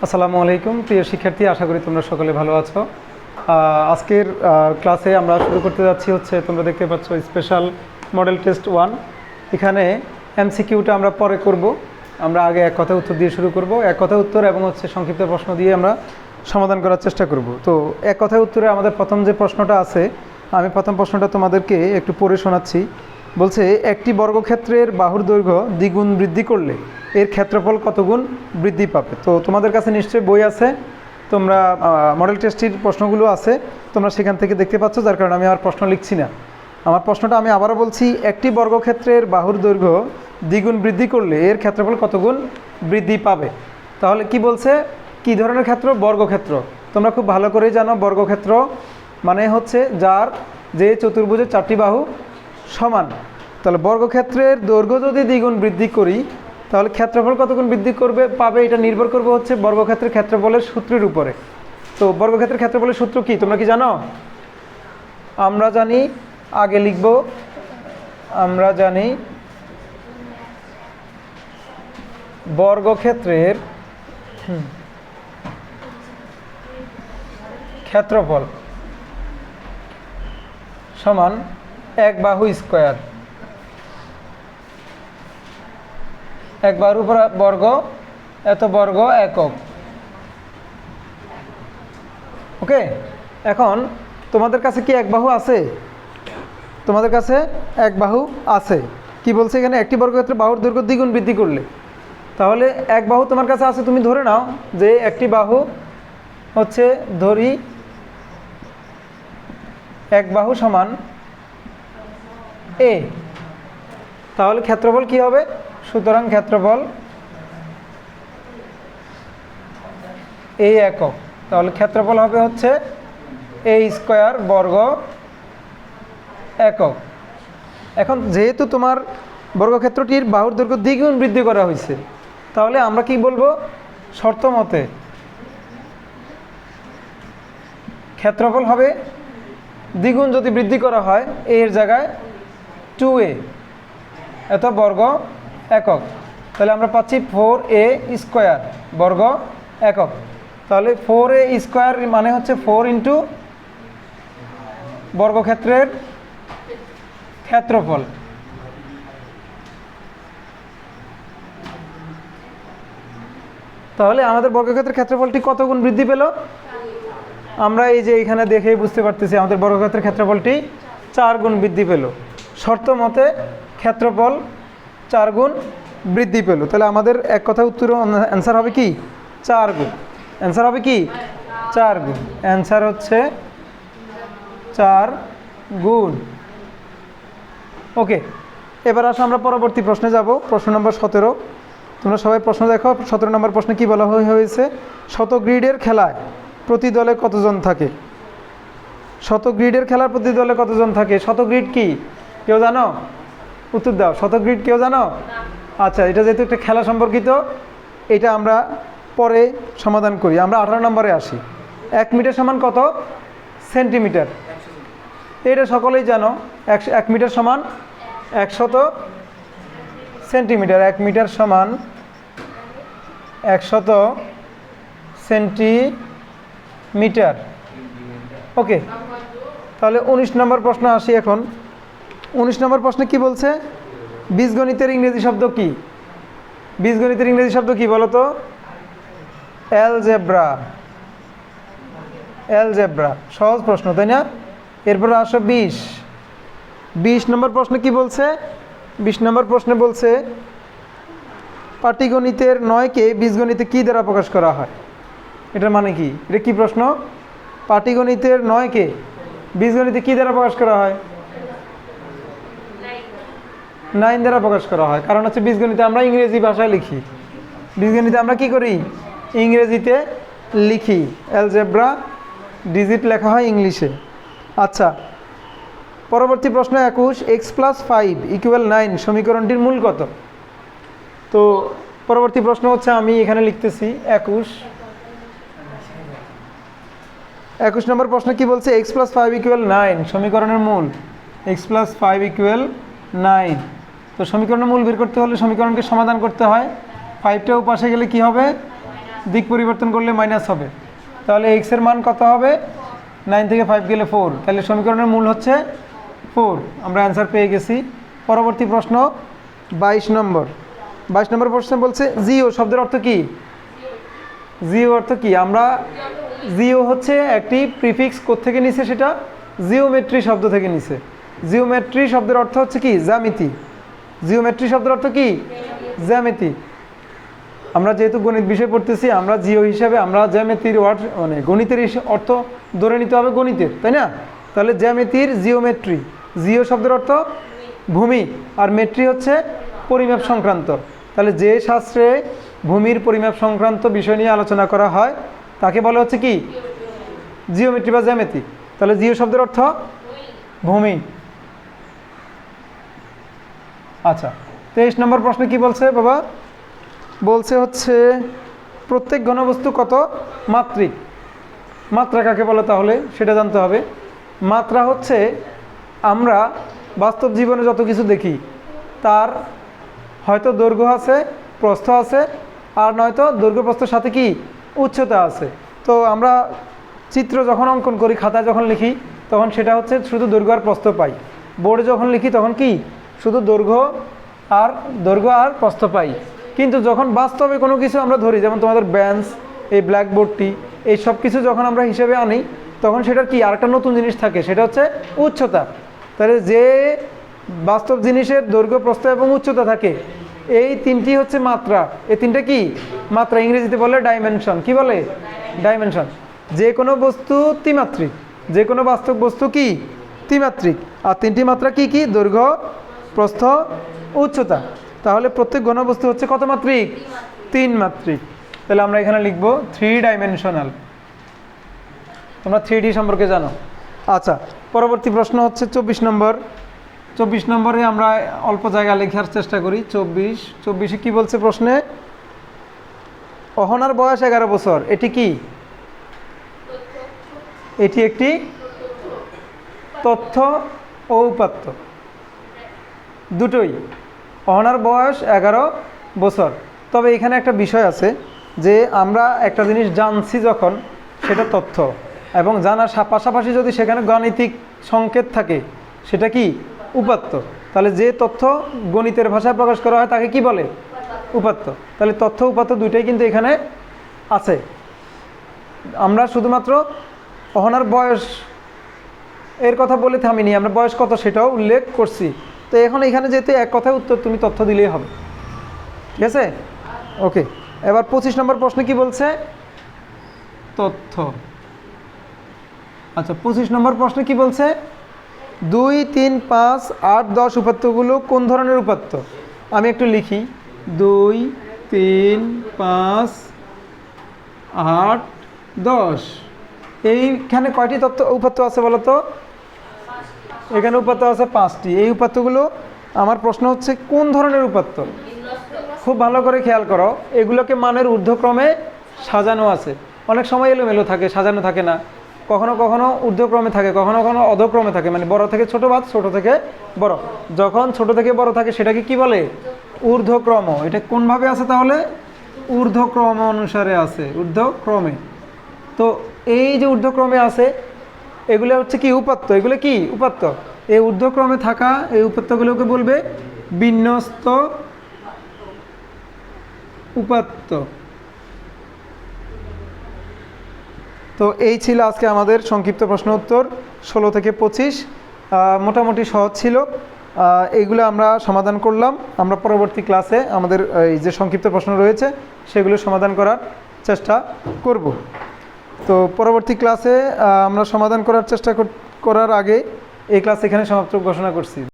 আসসালামু আলাইকুম প্রিয় শিক্ষার্থী, আশা করি তোমরা সকলে ভালো আছো। আজকের ক্লাসে আমরা শুরু করতে যাচ্ছি তোমরা দেখতে পাচ্ছ স্পেশাল মডেল টেস্ট 1। এখানে এমসিকিউটা আমরা পরে করব। আমরা আগে এক কথা উত্তর দিয়ে শুরু করব। এক কথা উত্তর এবং সংক্ষিপ্ত প্রশ্ন দিয়ে আমরা সমাধান করার চেষ্টা করব। তো এক কথা উত্তরে আমাদের প্রথম যে প্রশ্নটা আছে, আমি প্রথম প্রশ্নটা তোমাদেরকে একটু পড়ে শোনাচ্ছি। বলছে, একটি বর্গক্ষেত্রের বাহুর দৈর্ঘ্য দ্বিগুণ বৃদ্ধি করলে এর ক্ষেত্রফল কত গুণ বৃদ্ধি পাবে? তো তোমাদের কাছে নিশ্চয়ই বই আছে, তোমরা মডেল টেস্টের প্রশ্নগুলো আছে, তোমরা সেখান থেকে দেখতে পাচ্ছ, যার কারণে আমি আর প্রশ্ন লিখছি না। আমার প্রশ্নটা আমি আবারও বলছি, একটি বর্গক্ষেত্রের বাহুর দৈর্ঘ্য দ্বিগুণ বৃদ্ধি করলে এর ক্ষেত্রফল কত গুণ বৃদ্ধি পাবে? তাহলে কি বলছে, কি ধরনের ক্ষেত্র? বর্গক্ষেত্র। তোমরা খুব ভালো করেই জানো, বর্গক্ষেত্র মানে যার যে চতুর্ভুজের চারটি বাহু সমান। তাহলে বর্গক্ষেত্রের দৈর্ঘ্য যদি দ্বিগুণ বৃদ্ধি করি, তাহলে ক্ষেত্রফল কত গুণ বৃদ্ধি পাবে? এটা নির্ভর করবে বর্গক্ষেত্রের ক্ষেত্রফলের সূত্রের উপরে। তো বর্গক্ষেত্রের ক্ষেত্রফলের সূত্র কি তোমরা কি জানো? আমরা জানি, আগে লিখব, আমরা জানি বর্গক্ষেত্রের ক্ষেত্রফল সমান এক বাহু স্কোয়ার। এক বাহুর উপর বর্গ, এত বর্গ একক। ওকে, এখন তোমাদের কাছে কি এক বাহু আছে? তোমাদের কাছে এক বাহু আছে। কি বলছে এখানে? একটি বর্গক্ষেত্রের বাহুর দৈর্ঘ্য দ্বিগুণ বৃদ্ধি করলে। তাহলে এক বাহু তোমার কাছে আছে, তুমি ধরে নাও যে একটি বাহু ধরি এক বাহু সমান এ। তাহলে ক্ষেত্রফল কি হবে? সুতরাং ক্ষেত্রফল এ একক। তাহলে ক্ষেত্রফল হবে এ স্কোয়ার বর্গ একক। এখন যেহেতু তোমার বর্গক্ষেত্রটির বাহুর দৈর্ঘ্য দ্বিগুণ বৃদ্ধি করা হয়েছে, তাহলে আমরা কি বলবো? শর্ত মতে ক্ষেত্রফল হবে দ্বিগুণ যদি বৃদ্ধি করা হয়, এর জায়গায় 2a এত বর্গ একক। তাহলে আমরা পাচ্ছি 4a স্কোয়ার বর্গ একক। তাহলে 4a স্কোয়ার মানে 4 ইন্টু বর্গক্ষেত্রের ক্ষেত্রফল। তাহলে আমাদের বর্গক্ষেত্রের ক্ষেত্রফলটি কত গুণ বৃদ্ধি পেল? আমরা এই যে এখানে দেখেই বুঝতে পারতেছি, আমাদের বর্গক্ষেত্রের ক্ষেত্রফলটি 4 গুণ বৃদ্ধি পেল। শর্ত মতে ক্ষেত্রফল 4 গুণ বৃদ্ধি পেল। তাহলে আমাদের এক কথা উত্তর অ্যান্সার হবে কি? 4 গুণ। অ্যান্সার হবে কি? 4 গুণ। অ্যান্সার 4 গুণ। ওকে, এবার আসো আমরা পরবর্তী প্রশ্নে যাব। প্রশ্ন নম্বর 17। তোমরা সবাই প্রশ্ন দেখো। 17 নম্বর প্রশ্নে কি বলা হয়েছে? শতগ্রিডের খেলায় প্রতি দলে কতজন থাকে? শতগ্রিডের খেলায় প্রতি দলে কতজন থাকে? শতগ্রিড কি কেউ জানো? উত্তর দাও। শতগ্রিড কেউ জানো? আচ্ছা, এটা যেহেতু একটা খেলা সম্পর্কিত, এটা আমরা পরে সমাধান করি। আমরা 18 নম্বরে আসি। 1 মিটার সমান কত সেন্টিমিটার? এটা সকলেই জানো। 1 মিটার সমান 100 সেন্টিমিটার। 1 মিটার সমান 100 সেন্টিমিটার। ওকে, তাহলে 19 নম্বর প্রশ্ন আসি এখন। 19 নম্বর প্রশ্নে কি বলছে? বীজগণিতের ইংরেজি শব্দ কি? বীজগণিতের ইংরেজি শব্দ কি বলো তো? অ্যালজেব্রা। অ্যালজেব্রা। সহজ প্রশ্ন, তাই না? এরপর আসো 20 নম্বর প্রশ্নে কি বলছে? 20 নম্বর প্রশ্নে বলছে, পাটিগণিতের 9কে বীজগণিতে কি দ্বারা প্রকাশ করা হয়? এটার মানে কি? এটা কি প্রশ্ন? পাটিগণিতের 9কে বীজগণিতে কি দ্বারা প্রকাশ করা হয়? 9 দ্বারা প্রকাশ করা হয়। কারণ বীজগণিতে আমরা ইংরেজি ভাষায় লিখি। বীজগণিতে আমরা কি করি? ইংরেজিতে লিখি। অ্যালজেব্রা ডিজিট লেখা হয় ইংলিশে। আচ্ছা, পরবর্তী প্রশ্ন 21। x + 5 = 9 সমীকরণটির মূল কত? তো পরবর্তী প্রশ্ন আমি এখানে লিখতেছি 21 নম্বর প্রশ্ন কি বলছে? x + 5 = 9 সমীকরণের মূল। x + 5 = 9। তো সমীকরণের মূল বের করতে হলে সমীকরণকে সমাধান করতে হয়। 5টা পাশে গেলে কি হবে? দিক পরিবর্তন করলে মাইনাস হবে, তাহলে এক্স এর মান কত হবে? 9 থেকে 5 গেলে 4, তাহলে সমীকরণের মূল হচ্ছে 4। আমরা অ্যান্সার পেয়ে গেছি। পরবর্তী প্রশ্ন 22 নম্বর। 22 নম্বর প্রশ্ন বলছে জিও শব্দের অর্থ কি? জিও অর্থ কি? আমরা জিও হচ্ছে একটি প্রিফিক্স কোত্থেকে নিছে? সেটা জিওমেট্রি শব্দ থেকে নিছে। জিওমেট্রি শব্দের অর্থ হচ্ছে কি? জ্যামিতি। জিওমেট্রি শব্দের অর্থ কি? জ্যামিতি। আমরা যেহেতু গণিত বিষয় পড়তেছি, আমরা জিও হিসাবে আমরা জ্যামিতির ওয়ার্ড মানে গণিতের অর্থ ধরে নিতে হবে গণিতের, তাই না? তাহলে জ্যামিতির জিওমেট্রি। জিও শব্দের অর্থ ভূমি, আর মেট্রি হচ্ছে পরিমাপ সংক্রান্ত। তাহলে যে শাস্ত্রে ভূমির পরিমাপ সংক্রান্ত বিষয় নিয়ে আলোচনা করা হয় তাকে বলা হচ্ছে কি? জিওমেট্রি বা জ্যামিতি। তাহলে জিও শব্দের অর্থ ভূমি। আচ্ছা, 23 নম্বর প্রশ্ন কি বলছে বাবা? বলছে হচ্ছে প্রত্যেক ঘনবস্তু কত মাত্রিক? মাত্রা কাকে বলে তাহলে সেটা জানতে হবে। মাত্রা হচ্ছে আমরা বাস্তব জীবনে যত কিছু দেখি তার হয়তো দৈর্ঘ্য আছে, প্রস্থ আছে, আর নয়তো দৈর্ঘ্য প্রস্থের সাথে কি উচ্চতা আছে। তো আমরা চিত্র যখন অঙ্কন করি, খাতায় যখন লিখি, তখন সেটা হচ্ছে শুধু দৈর্ঘ্য আর প্রস্থ পাই। বোর্ডে যখন লিখি তখন কি শুধু দৈর্ঘ্য আর প্রস্থ পাই। কিন্তু যখন বাস্তবে কোনো কিছু আমরা ধরি, যেমন তোমাদের বেঞ্চ, এই ব্ল্যাকবোর্ডটি, এই সব কিছু যখন আমরা হিসেবে আনি, তখন সেটার কি আরেকটা নতুন জিনিস থাকে, সেটা হচ্ছে উচ্চতা। তাহলে যে বাস্তব জিনিসের দৈর্ঘ্য, প্রস্থ এবং উচ্চতা থাকে, এই তিনটি হচ্ছে মাত্রা। এই তিনটা কি মাত্রা, ইংরেজিতে বলে ডাইমেনশন। কি বলে? ডাইমেনশন। যে কোনো বস্তু ত্রিমাত্রিক, যে কোনো বাস্তব বস্তু কি ত্রিমাত্রিক। আর তিনটি মাত্রা কি কি? দৈর্ঘ্য, প্রস্থ, উচ্চতা। তাহলে প্রত্যেক ঘনবস্তু হচ্ছে কত মাত্রিক? 3 মাত্রিক। তাহলে আমরা এখানে লিখব 3 ডাইমেনশনাল। তোমরা 3D সম্পর্কে জানো। আচ্ছা, পরবর্তী প্রশ্ন হচ্ছে 24 নম্বর। 24 নম্বরে আমরা অল্প জায়গা লেখার চেষ্টা করি। 24-এ কি বলছে প্রশ্নে? অহনার বয়স 11 বছর। এটি কি? এটি একটি তথ্য ও উপাত্ত, দুটোই। অহনার বয়স 11 বছর। তবে এখানে একটা বিষয় আছে যে আমরা একটা জিনিস জানছি যখন, সেটা তথ্য, এবং জানার পাশাপাশি যদি সেখানে গাণিতিক সংকেত থাকে সেটা কি উপাত্ত। তাহলে যে তথ্য গণিতের ভাষায় প্রকাশ করা হয় তাকে কি বলে? উপাত্ত। তাহলে তথ্য উপাত্ত দুইটাই কিন্তু এখানে আছে। আমরা শুধুমাত্র অহনার বয়স এর কথা বলে থামিনি, আমরা বয়স কত সেটাও উল্লেখ করছি। তো এখন এখানে যেহেতু এক কথায় উত্তর, তুমি তথ্য দিলেই হবে। ঠিক আছে, ওকে। এবার 25 নম্বর প্রশ্ন কি বলছে? তথ্য। আচ্ছা, 25 নম্বর প্রশ্ন কি বলছে? 2, 3, 5, 8, 10 উপাত্তগুলো কোন ধরনের উপাত্ত? আমি একটু লিখি। 2, 3, 5, 8, 10। এইখানে কয়টি উপাত্ত আছে বলো তো? এখানে উপাত্ত আছে 5টি। এই উপাত্তগুলো, আমার প্রশ্ন হচ্ছে কোন ধরনের উপাত্ত? খুব ভালো করে খেয়াল করো, এগুলোকে মানের ঊর্ধ্বক্রমে সাজানো আছে। অনেক সময় এলোমেলো থাকে, সাজানো থাকে না। কখনো কখনো ঊর্ধ্বক্রমে থাকে, কখনো কখনো অধক্রমে থাকে, মানে বড় থেকে ছোট বা ছোট থেকে বড়। যখন ছোট থেকে বড় থাকে সেটাকে কি বলে? ঊর্ধ্বক্রম। এটা কোনভাবে আছে তাহলে? ঊর্ধ্বক্রম অনুসারে আছে, ঊর্ধ্বক্রমে। তো এই যে ঊর্ধ্বক্রমে আছে, এগুলো হচ্ছে কি উপাত্ত। এগুলো কি উপাত্ত। এই ঊর্ধ্বক্রমে থাকা এই উপাত্তগুলোকে বলবে বিন্যস্ত উপাত্ত। তো এই ছিল আজকে আমাদের সংক্ষিপ্ত প্রশ্ন উত্তর 16 থেকে 25। মোটামুটি সহজ ছিল। এইগুলো আমরা সমাধান করলাম। আমরা পরবর্তী ক্লাসে আমাদের এই যে সংক্ষিপ্ত প্রশ্ন রয়েছে সেগুলো সমাধান করার চেষ্টা করব। তো পরবর্তী ক্লাসে আমরা সমাধান করার চেষ্টা করার আগে এই ক্লাস এখানে সমাপ্ত ঘোষণা করছি।